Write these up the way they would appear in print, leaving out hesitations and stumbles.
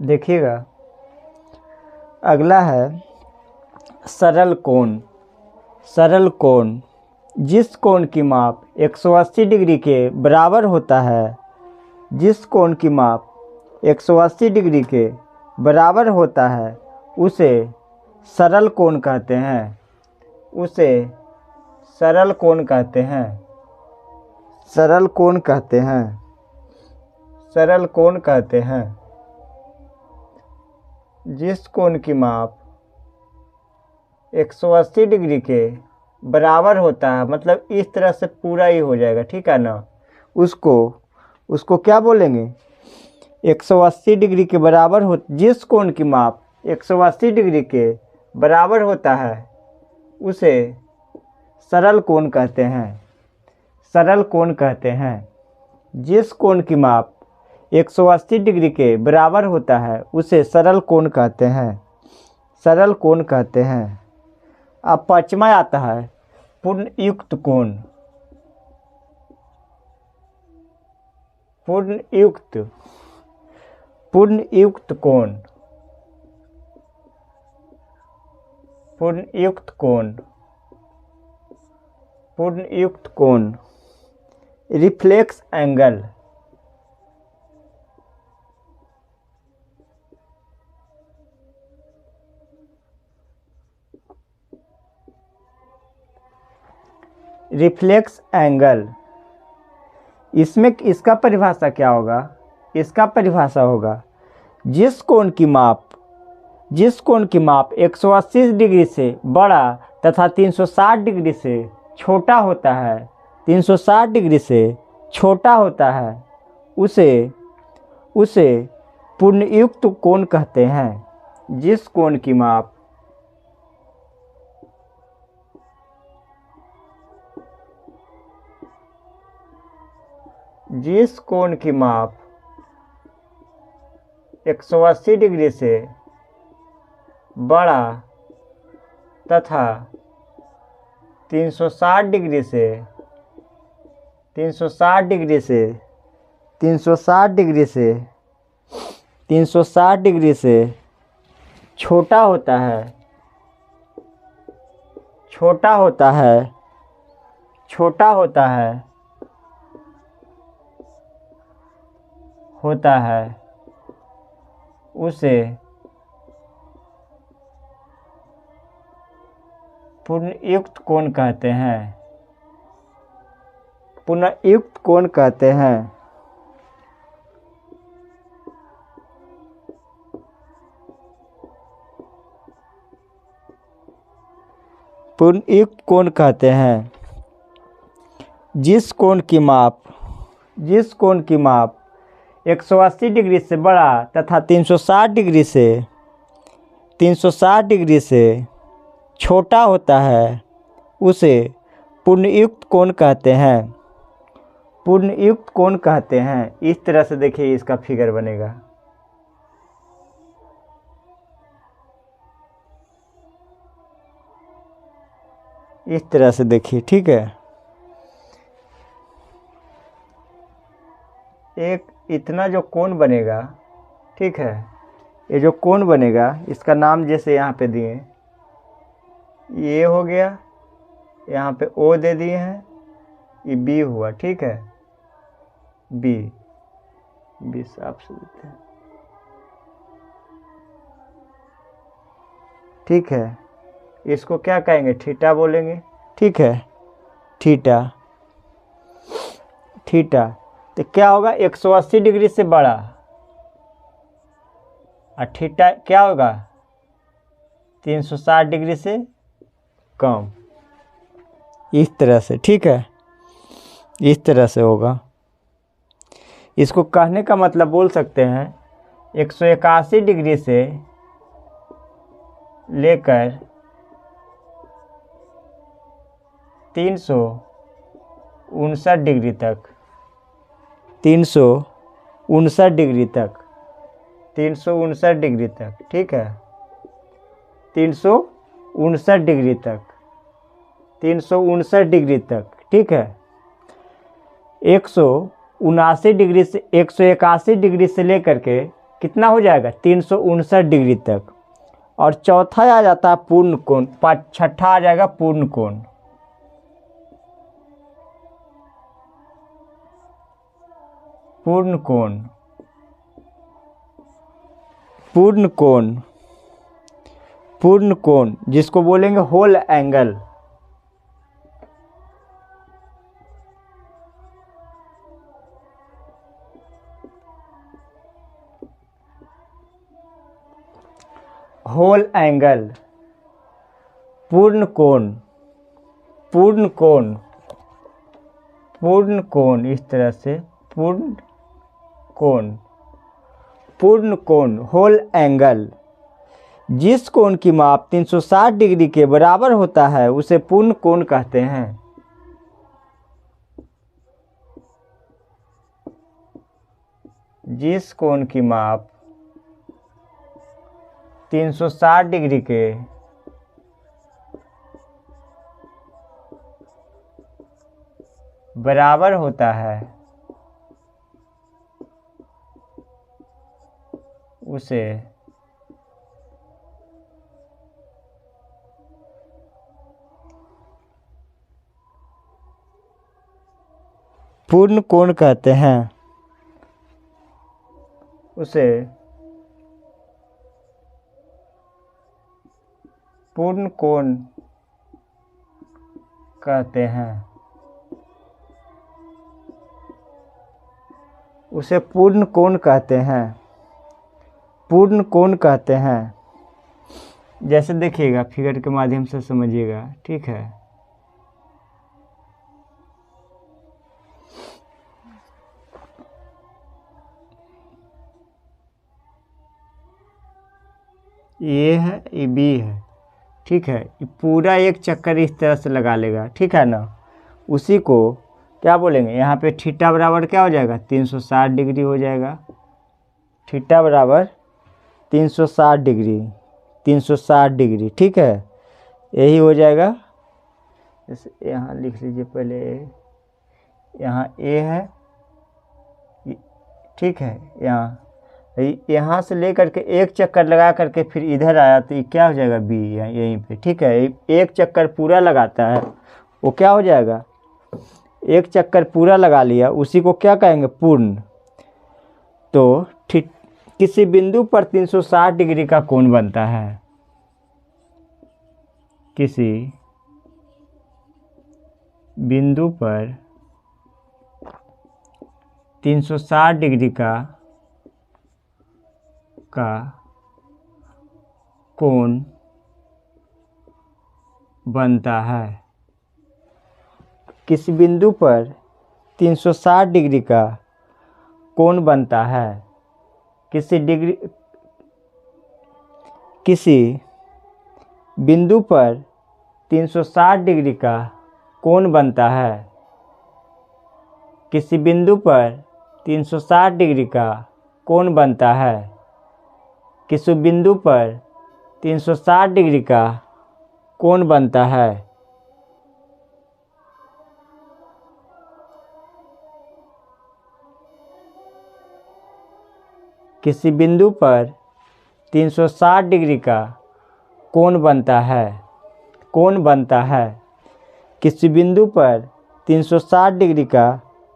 देखिएगा, अगला है सरल कोण। सरल कोण जिस कोण की माप 180 डिग्री के बराबर होता है, जिस कोण की माप 180 डिग्री के बराबर होता है उसे सरल कोण कहते हैं। उसे सरल कोण कहते हैं। सरल कोण कहते हैं। सरल कोण कहते हैं। जिस कोण की माप 180 डिग्री के बराबर होता है, मतलब इस तरह से पूरा ही हो जाएगा, ठीक है ना। उसको क्या बोलेंगे? 180 डिग्री के बराबर हो, जिस कोण की माप 180 डिग्री के बराबर होता है उसे सरल कोण कहते हैं। सरल कोण कहते हैं। जिस कोण की माप 180 डिग्री के बराबर होता है उसे सरल कोण कहते हैं। सरल कोण कहते हैं। अब पांचवा आता है पूर्णयुक्त कोण। पूर्णयुक्त कोण। पूर्णयुक्त कोण। पूर्णयुक्त कोण रिफ्लेक्स एंगल। रिफ्लेक्स एंगल, इसमें इसका परिभाषा क्या होगा? इसका परिभाषा होगा जिस कोण की माप 180 डिग्री से बड़ा तथा 360 डिग्री से छोटा होता है, 360 डिग्री से छोटा होता है उसे पूर्णयुक्त कोण कहते हैं। जिस कोण की माप जिस कोण की माप 180 डिग्री से बड़ा तथा 360 डिग्री से 360 डिग्री से 360 डिग्री से 360 डिग्री से छोटा होता है, छोटा होता है, छोटा होता है, होता है उसे पूर्णयुक्त कोण कहते हैं। पूर्णयुक्त कोण कहते हैं। पूर्णयुक्त कोण कहते हैं। जिस कोण की माप 180 डिग्री से बड़ा तथा 360 डिग्री से छोटा होता है उसे पूर्णयुक्त कोण कहते हैं। पूर्णयुक्त कोण कहते हैं। इस तरह से देखिए इसका फिगर बनेगा। इस तरह से देखिए, ठीक है। एक इतना जो कोण बनेगा, ठीक है, ये जो कोण बनेगा इसका नाम जैसे यहाँ पे दिए, ये हो गया, यहाँ पे ओ दे दिए हैं, ये बी हुआ, ठीक है, बी साफ से देते हैं, ठीक है। इसको क्या कहेंगे? थीटा बोलेंगे, ठीक है, थीटा। थीटा तो क्या होगा? 180 डिग्री से बड़ा, और थीटा क्या होगा? 360 डिग्री से कम। इस तरह से, ठीक है, इस तरह से होगा। इसको कहने का मतलब बोल सकते हैं 181 डिग्री से लेकर 359 डिग्री तक, 359 डिग्री तक, 359 डिग्री तक, ठीक है, 359 डिग्री तक, 359 डिग्री तक, ठीक है। 179 डिग्री से 181 डिग्री से लेकर के कितना हो जाएगा 359 डिग्री तक। और चौथा आ जाता है पूर्ण कोण, छठा आ जाएगा पूर्ण कोण। पूर्ण कोण, पूर्ण कोण, पूर्ण कोण जिसको बोलेंगे होल एंगल। होल एंगल, पूर्ण कोण, पूर्ण कोण, पूर्ण कोण, इस तरह से पूर्ण कोण, पूर्ण कोण होल एंगल जिस कोण की माप 360 डिग्री के बराबर होता है उसे पूर्ण कोण कहते हैं। जिस कोण की माप 360 डिग्री के बराबर होता है उसे पूर्ण कोण कहते हैं। उसे पूर्ण कोण कहते हैं। उसे पूर्ण कोण कहते हैं। पूर्ण कोण कहते हैं। जैसे देखिएगा, फिगर के माध्यम से समझिएगा, ठीक है। ये है, ये बी है, ठीक है। ये पूरा एक चक्कर इस तरह से लगा लेगा, ठीक है ना। उसी को क्या बोलेंगे, यहाँ पे थीटा बराबर क्या हो जाएगा 360 डिग्री हो जाएगा। थीटा बराबर 360 डिग्री, 360 डिग्री, ठीक है। यही हो जाएगा। जैसे यहाँ लिख लीजिए पहले, यहाँ ए है, ठीक है। यहाँ से लेकर के एक चक्कर लगा करके फिर इधर आया तो ये क्या हो जाएगा बी, यहीं पे, ठीक है। एक चक्कर पूरा लगाता है वो क्या हो जाएगा, एक चक्कर पूरा लगा लिया, उसी को क्या कहेंगे पूर्ण। तो किसी बिंदु पर 360 डिग्री का कोण बनता है। किसी बिंदु पर 360 डिग्री का कोण बनता है। किसी बिंदु पर 360 डिग्री का कोण बनता है। किसी बिंदु पर 360 डिग्री का कोण बनता है। किसी बिंदु पर 360 डिग्री का कोण बनता है। किसी बिंदु पर 360 डिग्री का कोण बनता है। किसी बिंदु पर 360 डिग्री का कोण बनता है। कोण बनता है। किसी बिंदु पर 360 डिग्री का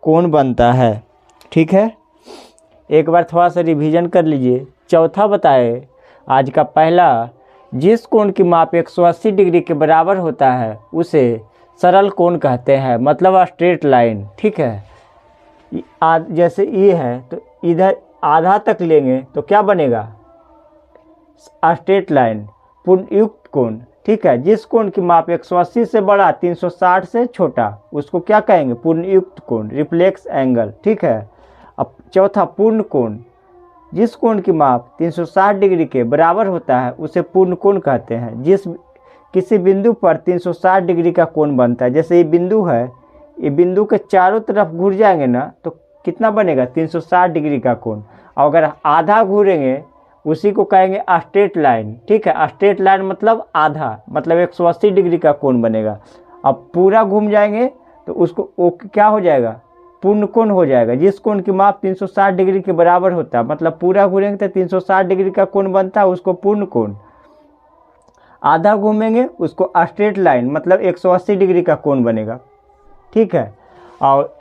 कोण बनता है, ठीक है। एक बार थोड़ा सा रिवीजन कर लीजिए। चौथा बताए आज का पहला, जिस कोण की माप 180 डिग्री के बराबर होता है उसे सरल कोण कहते हैं, मतलब स्ट्रेट लाइन, ठीक है। जैसे ये है तो इधर आधा तक लेंगे तो क्या बनेगा, स्ट्रेट लाइन, पूर्णयुक्त कोण, ठीक है। जिस कोण की माप 180 से बड़ा 360 से छोटा उसको क्या कहेंगे, पूर्णयुक्त कोण, रिफ्लेक्स एंगल, ठीक है। अब चौथा पूर्ण कोण, जिस कोण की माप 360 डिग्री के बराबर होता है उसे पूर्ण कोण कहते हैं। किसी बिंदु पर 360 डिग्री का कोण बनता है। जैसे ये बिंदु है, ये बिंदु के चारों तरफ घूर जाएंगे ना तो कितना बनेगा 360 डिग्री का कोण। और अगर आधा घूरेंगे उसी को कहेंगे स्ट्रेट लाइन, ठीक है। स्ट्रेट लाइन मतलब आधा, मतलब 180 डिग्री का कोण बनेगा। अब पूरा घूम जाएंगे तो उसको क्या हो जाएगा, पूर्ण कोण हो जाएगा। जिस कोण की माप 360 डिग्री के बराबर होता है, मतलब पूरा घूमेंगे तो 360 डिग्री का कोण बनता है, उसको पूर्ण कोण। आधा घूमेंगे उसको स्ट्रेट लाइन, मतलब 180 डिग्री का कोण बनेगा। ठीक है, और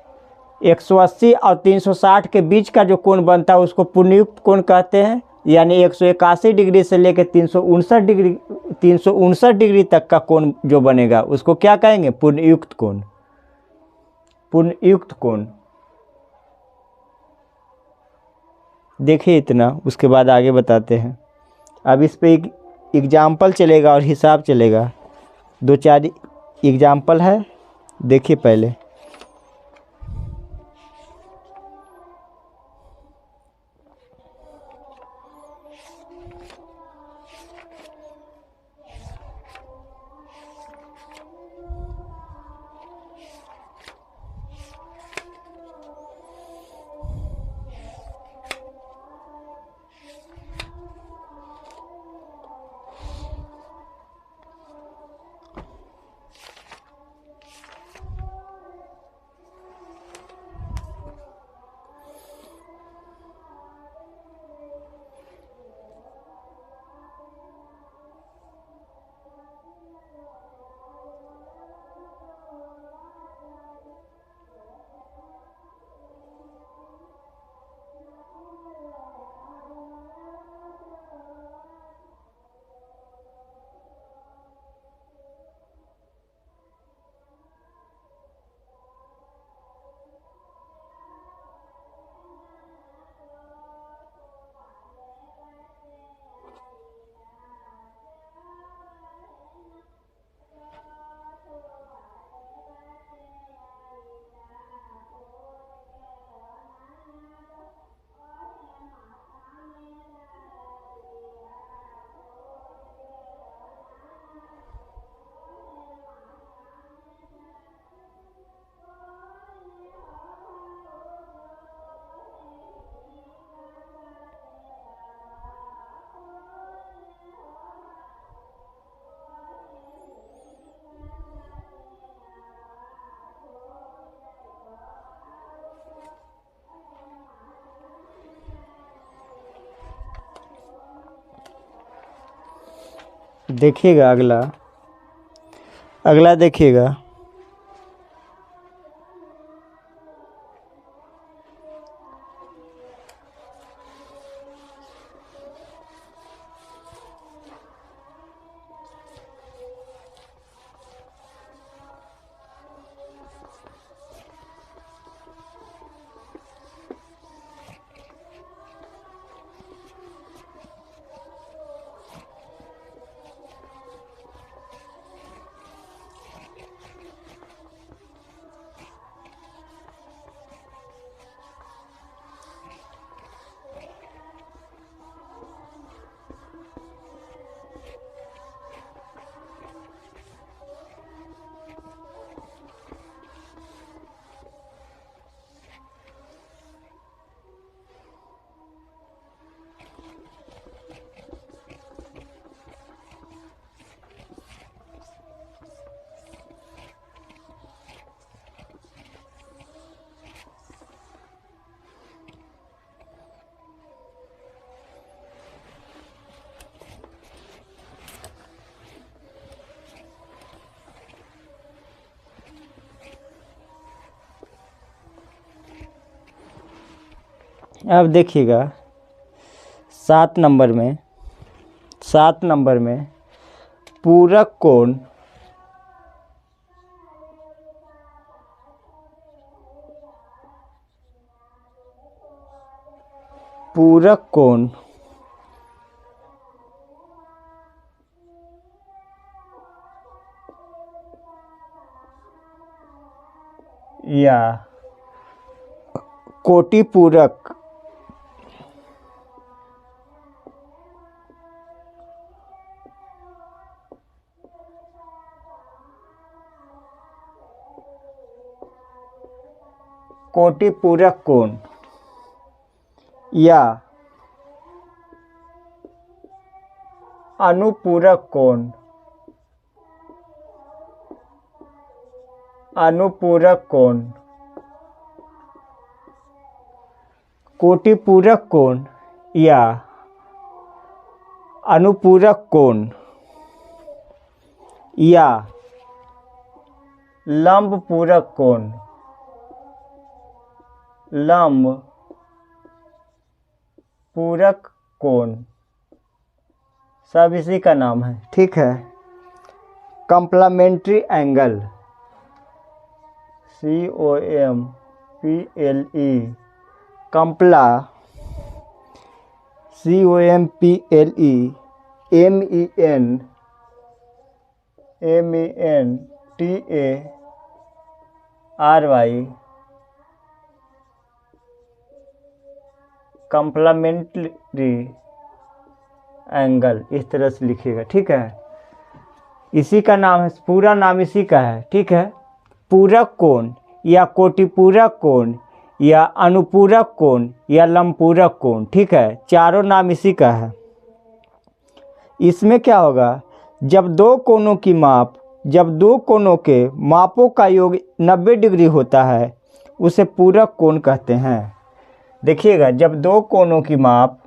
180 और 360 के बीच का जो कोण बनता है उसको पूर्णयुक्त कोण कहते हैं। यानी 181 डिग्री से लेकर 359 डिग्री तक का कोण जो बनेगा उसको क्या कहेंगे, पूर्णयुक्त कोण। पूर्णयुक्त कोण। देखिए इतना, उसके बाद आगे बताते हैं। अब इस पे एक एग्जाम्पल चलेगा और हिसाब चलेगा। 2-4 एग्जाम्पल है, देखिए पहले। देखिएगा अगला, अगला देखिएगा। अब देखिएगा 7 नंबर में पूरक कोण या कोटिपूरक कोण या अनुपूरक कोण कोटिपूरक कोण या अनुपूरक कोण या लंब पूरक कोण, लंब पूरक कोण, सब इसी का नाम है। ठीक है। कॉम्प्लीमेंट्री एंगल COMPLE कॉम्प्ला COMPLE MENTARY कॉम्प्लीमेंट्री एंगल इस तरह से लिखिएगा। ठीक है। इसी का नाम है, पूरा नाम इसी का है। ठीक है। पूरक कोण या कोटिपूरक कोण या अनुपूरक कोण या लंबपूरक कोण। ठीक है। चारों नाम इसी का है। इसमें क्या होगा, जब दो कोणों के मापों का योग 90 डिग्री होता है उसे पूरक कोण कहते हैं। देखिएगा, जब दो कोणों की माप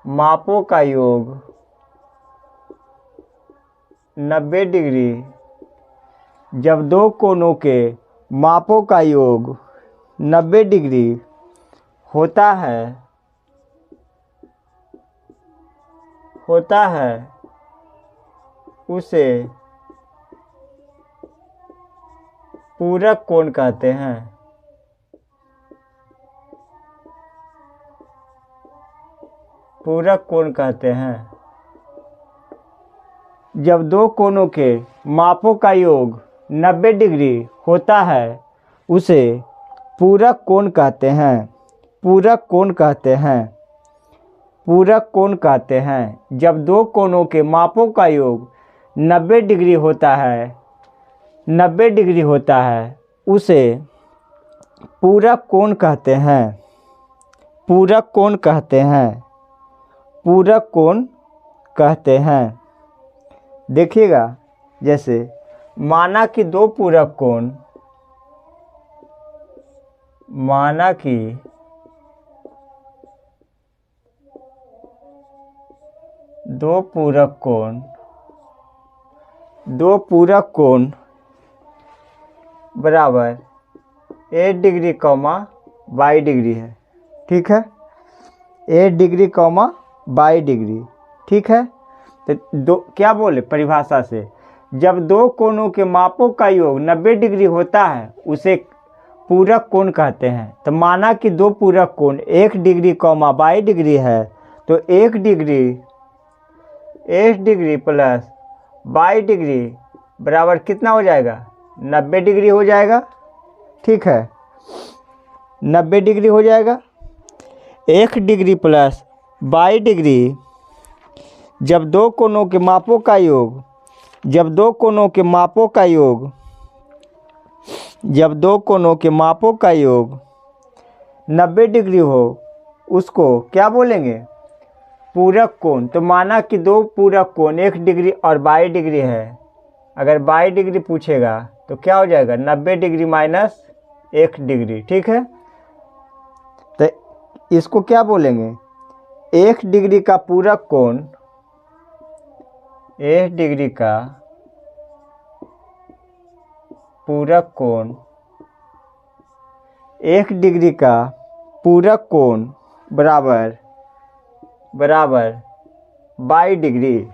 मापों का योग 90 डिग्री, जब दो कोणों के मापों का योग 90 डिग्री होता है उसे पूरक कोण कहते हैं। पूरक कोण कहते हैं। जब दो कोणों के मापों का योग 90 डिग्री होता है उसे पूरक कोण कहते हैं। पूरक कोण कहते हैं। पूरक कोण कहते हैं। जब दो कोणों के मापों का योग 90 डिग्री होता है उसे पूरक कोण कहते हैं। पूरक कोण कहते हैं। पूरक कोण कहते हैं। देखिएगा, जैसे माना कि दो पूरक कोण दो पूरक कोण बराबर 8 डिग्री कॉमा 22 डिग्री है। ठीक है। 8 डिग्री कॉमा 22 डिग्री। ठीक है। तो दो क्या बोले परिभाषा से, जब दो कोणों के मापों का योग 90 डिग्री होता है उसे पूरक कोण कहते हैं। तो माना कि दो पूरक कोण 1 डिग्री कॉमा 22 डिग्री है, तो 1 डिग्री प्लस 22 डिग्री बराबर कितना हो जाएगा, 90 डिग्री हो जाएगा। ठीक है। 90 डिग्री हो जाएगा। 1 डिग्री प्लस 22 डिग्री, जब दो कोणों के मापों का योग 90 डिग्री हो उसको क्या बोलेंगे, पूरक कोण। तो माना कि दो पूरक कोण 1 डिग्री और 22 डिग्री है। अगर 22 डिग्री पूछेगा तो क्या हो जाएगा, 90 डिग्री माइनस 1 डिग्री। ठीक है। तो इसको क्या बोलेंगे, 1 डिग्री का पूरक कोण, 1 डिग्री का पूरक कोण, 1 डिग्री का पूरक कोण बराबर 22 डिग्री।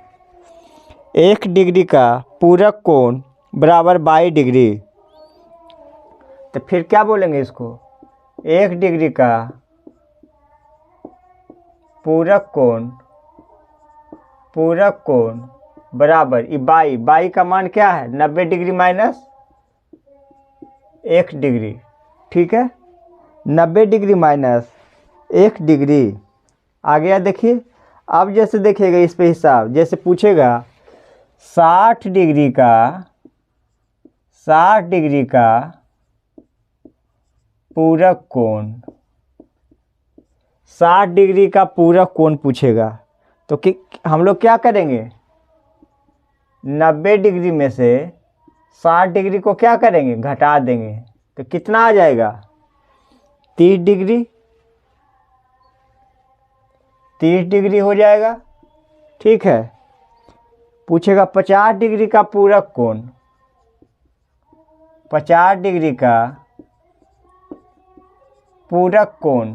1 डिग्री का पूरक कोण बराबर 22 डिग्री। तो फिर क्या बोलेंगे इसको, 1 डिग्री का पूरक कोण बराबर 22 का मान क्या है, 90 डिग्री माइनस 1 डिग्री। ठीक है। 90 डिग्री माइनस 1 डिग्री आ गया। देखिए, अब जैसे देखिएगा इस पे हिसाब, जैसे पूछेगा 60 डिग्री का 60 डिग्री का पूरक कोण, 60 डिग्री का पूरक कोण पूछेगा तो कि हम लोग क्या करेंगे, 90 डिग्री में से 60 डिग्री को क्या करेंगे, घटा देंगे। तो कितना आ जाएगा, 30 डिग्री, 30 डिग्री हो जाएगा। ठीक है। पूछेगा 50 डिग्री का पूरक कोण, 50 डिग्री का पूरक कोण,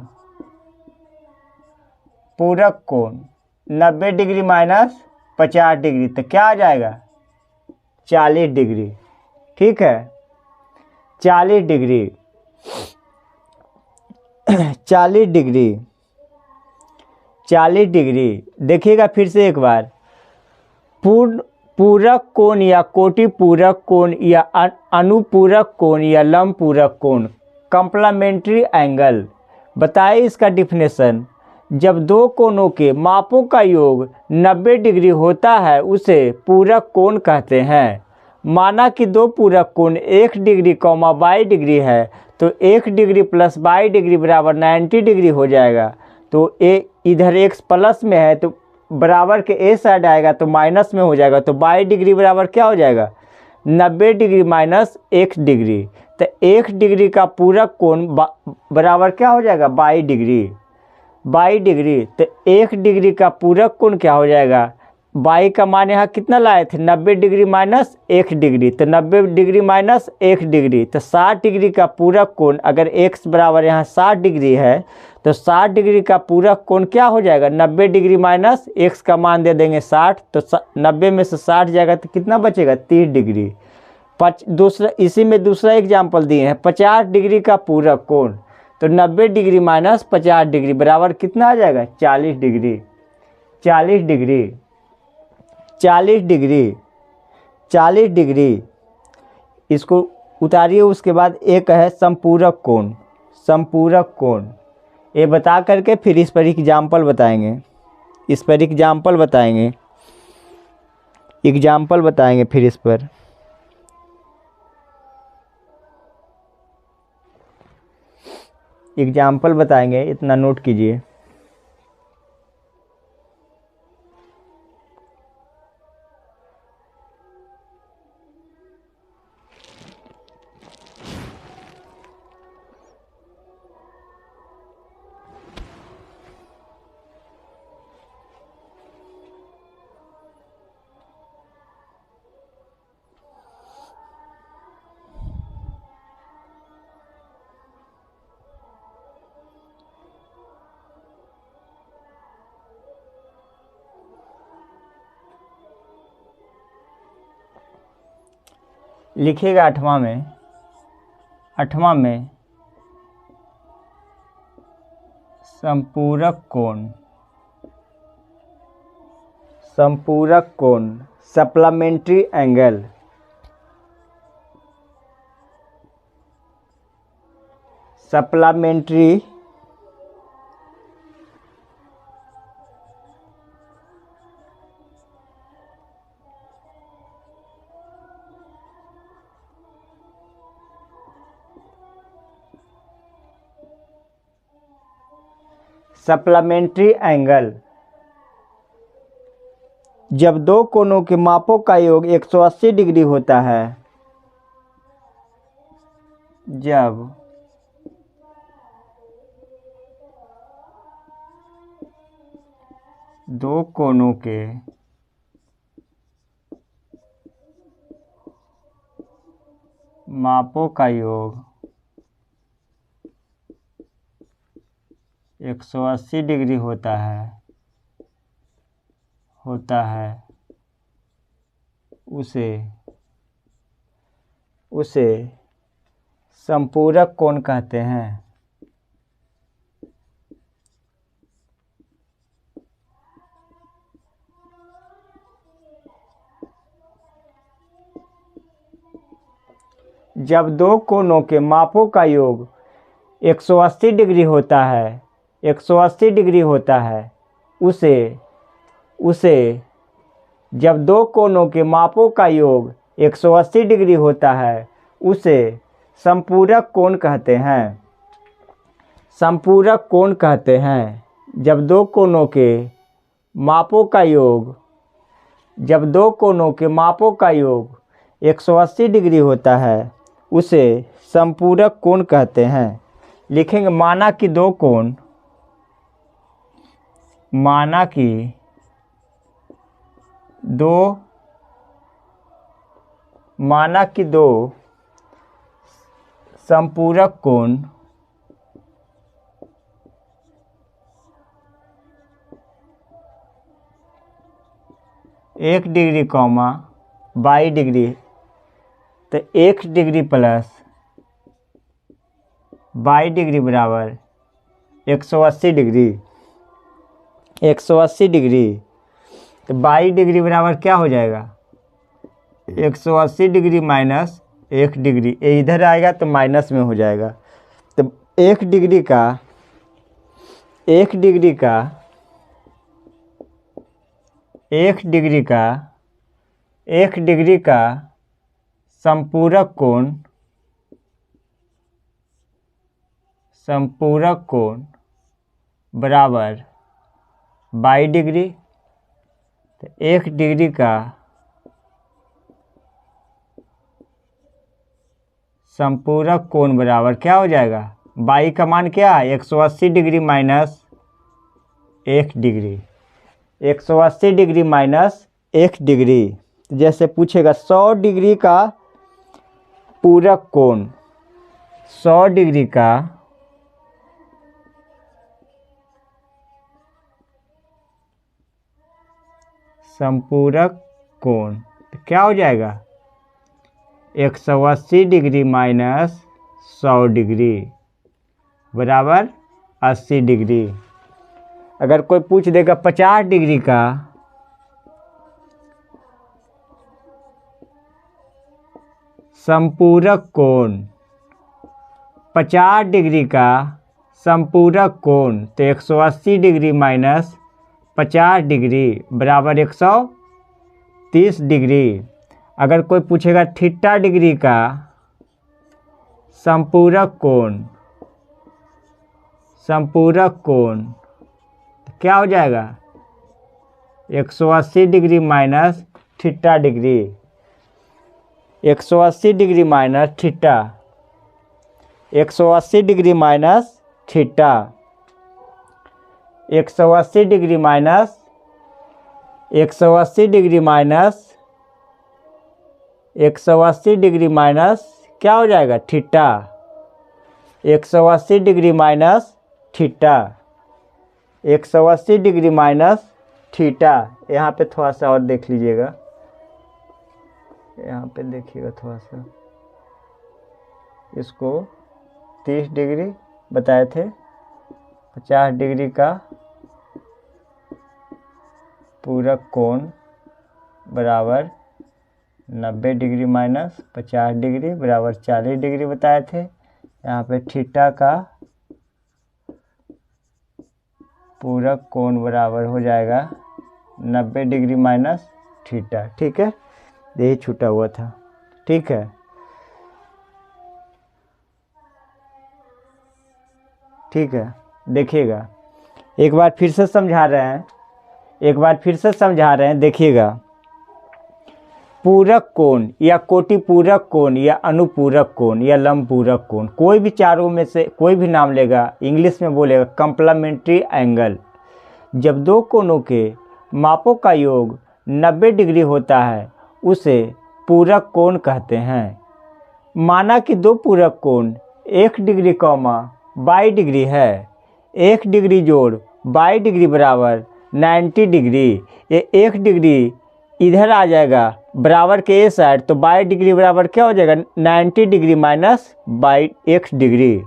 पूरक कोण 90 डिग्री माइनस 50 डिग्री, तो क्या आ जाएगा, 40 डिग्री। ठीक है, 40 डिग्री 40 डिग्री 40 डिग्री। देखिएगा फिर से एक बार, पूरक कोण या कोटि पूरक कोण या अनुपूरक कोण या लंब पूरक कोण, कॉम्प्लीमेंट्री एंगल। बताइए इसका डिफिनेशन। जब दो कोणों के मापों का योग 90 डिग्री होता है उसे पूरक कोण कहते हैं। माना कि दो पूरक कोण 1 डिग्री कॉमा 22 डिग्री है तो 1 डिग्री प्लस 22 डिग्री बराबर 90 डिग्री हो जाएगा। तो इधर x प्लस में है तो बराबर के ए साइड आएगा तो माइनस में हो जाएगा। तो 22 डिग्री बराबर क्या हो जाएगा, 90 डिग्री माइनस 1 डिग्री। तो 1 डिग्री का पूरक कोण बराबर क्या हो जाएगा, 22 डिग्री। 22 डिग्री तो 1 डिग्री का पूरक कोण क्या हो जाएगा, 22 का मान यहाँ कितना लाए थे, 90 डिग्री माइनस 1 डिग्री। तो 90 डिग्री माइनस 1 डिग्री तो 60 डिग्री का पूरक कोण, अगर x बराबर यहाँ 60 डिग्री है तो 60 डिग्री का पूरक कोण क्या हो जाएगा, 90 डिग्री माइनस x का मान दे देंगे 60। तो 90 में से 60 जाएगा तो कितना बचेगा, 30 डिग्री। दूसरा इसी में दूसरा एग्जाम्पल दिए हैं, 50 डिग्री का पूरक कोण, तो 90 डिग्री माइनस 50 डिग्री बराबर कितना आ जाएगा, 40 डिग्री। 40 डिग्री 40 डिग्री 40 डिग्री इसको उतारिए। उसके बाद एक है संपूरक कोण। संपूरक कोण ये बता करके फिर इस पर एग्जाम्पल बताएंगे, इस पर एग्जाम्पल बताएंगे, एग्जाम्पल बताएंगे फिर इस पर। एग्जाम्पल बताएंगे, इतना नोट कीजिए। लिखिएगा 8वां में, 8वां में संपूरक कोण, संपूरक कोण supplementary angle, supplementary supplementary angle. जब दो कोणों के मापों का योग 180 डिग्री होता है, जब दो कोणों के मापों का योग 180 डिग्री होता है उसे संपूरक कोण कहते हैं। जब दो कोणों के मापों का योग 180 डिग्री होता है, 180 डिग्री होता है, उसे जब दो कोनों के मापों का योग 180 डिग्री होता है उसे संपूरक कोण कहते हैं। संपूरक कोण कहते हैं। जब दो कोनों के मापों का योग 180 डिग्री होता है उसे संपूरक कोण कहते हैं। लिखेंगे माना कि दो संपूरक कोण 1 डिग्री 22 डिग्री, तो 1 डिग्री प्लस 22 डिग्री बराबर 180 डिग्री। 180 डिग्री तो 22 डिग्री बराबर क्या हो जाएगा? 180 डिग्री माइनस 1 डिग्री, ये इधर आएगा तो माइनस में हो जाएगा। तो 1 डिग्री का संपूरक कोण बराबर 22 डिग्री। तो 1 डिग्री का संपूरक कोण बराबर क्या हो जाएगा? 22 का मान क्या है? 180 degree minus 1 degree. 180 degree minus 1 degree. जैसे पूछेगा 100 डिग्री का पूरक कोण, 100 डिग्री का संपूरक कोण तो क्या हो जाएगा? 180 डिग्री माइनस 100 डिग्री बराबर 80 डिग्री। अगर कोई पूछ देगा 50 डिग्री का संपूरक कोण, 50 डिग्री का संपूरक कोण तो 180 डिग्री माइनस 50 डिग्री बराबर 130 डिग्री। अगर कोई पूछेगा थीटा डिग्री का संपूरक कोण तो क्या हो जाएगा? 180 degree minus theta degree. 180 degree minus theta, 180 degree minus theta, 180 degree minus 180 degree minus 180 degree minus क्या हो जाएगा? Theta. 180 degree minus theta, 180 degree minus theta. यहाँ पे थोड़ा सा और देख लीजिएगा, यहाँ पे देखिएगा थोड़ा सा, इसको 30 डिग्री बताए थे। 50 डिग्री का पूरक कोण बराबर 90 डिग्री माइनस 50 डिग्री बराबर 40 डिग्री बताए थे। यहाँ पे थीटा का पूरक कोण बराबर हो जाएगा 90 डिग्री माइनस थीटा। ठीक है, यही छूटा हुआ था। ठीक है, ठीक है, देखिएगा एक बार फिर से समझा रहे हैं, देखिएगा। पूरक कोण या कोटि पूरक कोण या अनुपूरक कोण या लंब पूरक कोण, कोई भी चारों में से कोई भी नाम लेगा, इंग्लिश में बोलेगा कम्प्लीमेंट्री एंगल। जब दो कोणों के मापों का योग 90 डिग्री होता है उसे पूरक कोण कहते हैं। माना कि दो पूरक कोण 1 डिग्री 22 डिग्री है। 1 डिग्री जोड़ 22 डिग्री बराबर 90 डिग्री। ये 1 डिग्री इधर आ जाएगा बराबर के ए साइड, तो 22 डिग्री बराबर क्या हो जाएगा? 90 डिग्री माइनस 1 डिग्री।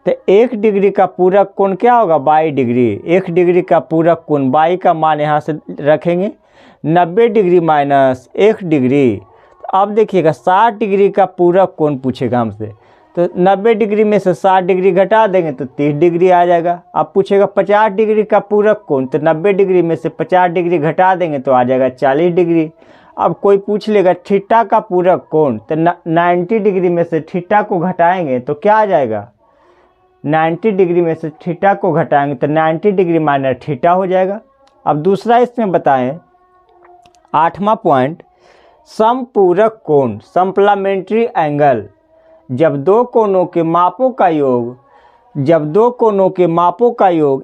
तो 1 डिग्री का पूरक कोण क्या होगा? 22 डिग्री। 1 डिग्री का पूरक कोण 22 का मान यहाँ से रखेंगे, 90 डिग्री माइनस 1 डिग्री। तो अब देखिएगा 60 डिग्री का पूरक कोण पूछेगा हमसे, तो तो 90 डिग्री में से 60 डिग्री घटा देंगे तो 30 डिग्री आ जाएगा। अब पूछेगा 50 डिग्री का पूरक कोण, तो 90 डिग्री में से 50 डिग्री घटा देंगे तो आ जाएगा 40 डिग्री। अब कोई पूछ लेगा थीटा का पूरक कोण, तो 90 डिग्री में से थीटा को घटाएंगे तो क्या आ जाएगा, 90 डिग्री में से थीटा को घटाएंगे तो 90 डिग्री माइनस थीटा हो जाएगा। अब दूसरा इसमें बताएं 8वां पॉइंट, समपूरक कोण सप्लीमेंट्री एंगल। जब दो कोणों के मापों का योग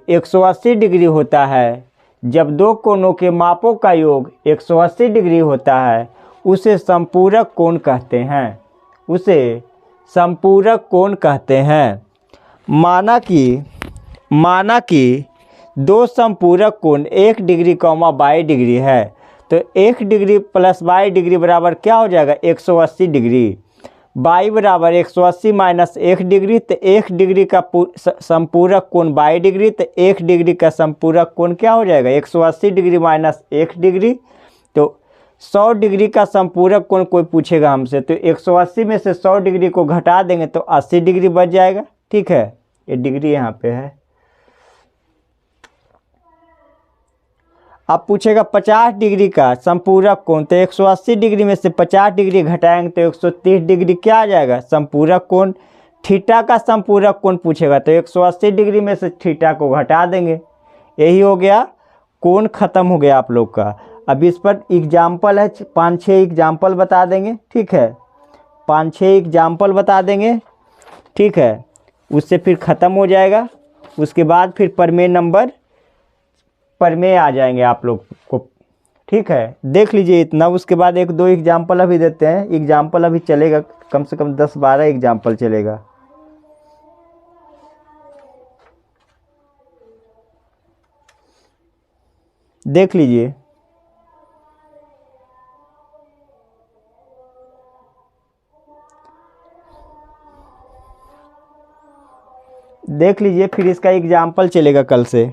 180 डिग्री होता है, जब दो कोणों के मापों का योग 180 डिग्री होता है, उसे समपूरक कोण कहते हैं, उसे समपूरक कोण कहते हैं। माना कि दो समपूरक कोण 1 डिग्री 22 डिग्री है, तो 1 डिग्री प्लस 22 डिग्री बराबर क्या हो जाएगा, 180 डिग्री। 22 बराबर 180 माइनस 1 डिग्री, तो 1 डिग्री का समपूरक कोण 22 डिग्री, तो 1 डिग्री का समपूरक कोण क्या हो जाएगा, 180 डिग्री माइनस 1 डिग्री। तो 100 डिग्री का समपूरक कोण कोई पूछेगा हमसे, तो 180 में से 100 डिग्री को घटा देंगे तो 80 डिग्री बच जाएगा। ठीक है, ये डिग्री यहाँ पे है। अब पूछेगा 50 डिग्री का समपूरक कोण, तो 180 डिग्री में से 50 डिग्री घटाएंगे तो 130 डिग्री क्या आ जाएगा, समपूरक कोण। थीटा का समपूरक कोण पूछेगा तो 180 डिग्री में से थीटा को घटा देंगे। यही हो गया, कोण खत्म हो गया आप लोग का। अब इस पर एग्जाम्पल है, 5-6 एग्जाम्पल बता देंगे। ठीक है, 5-6 एग्जाम्पल बता देंगे। ठीक है, उससे फिर ख़त्म हो जाएगा। उसके बाद फिर प्रमेय आ जाएंगे आप लोग को। ठीक है, देख लीजिए इतना। उसके बाद 1-2 एग्जाम्पल अभी देते हैं। एग्जाम्पल अभी चलेगा, कम से कम 10-12 एग्जाम्पल चलेगा। देख लीजिए। देख लीजिए, फिर इसका एग्जाम्पल चलेगा कल से।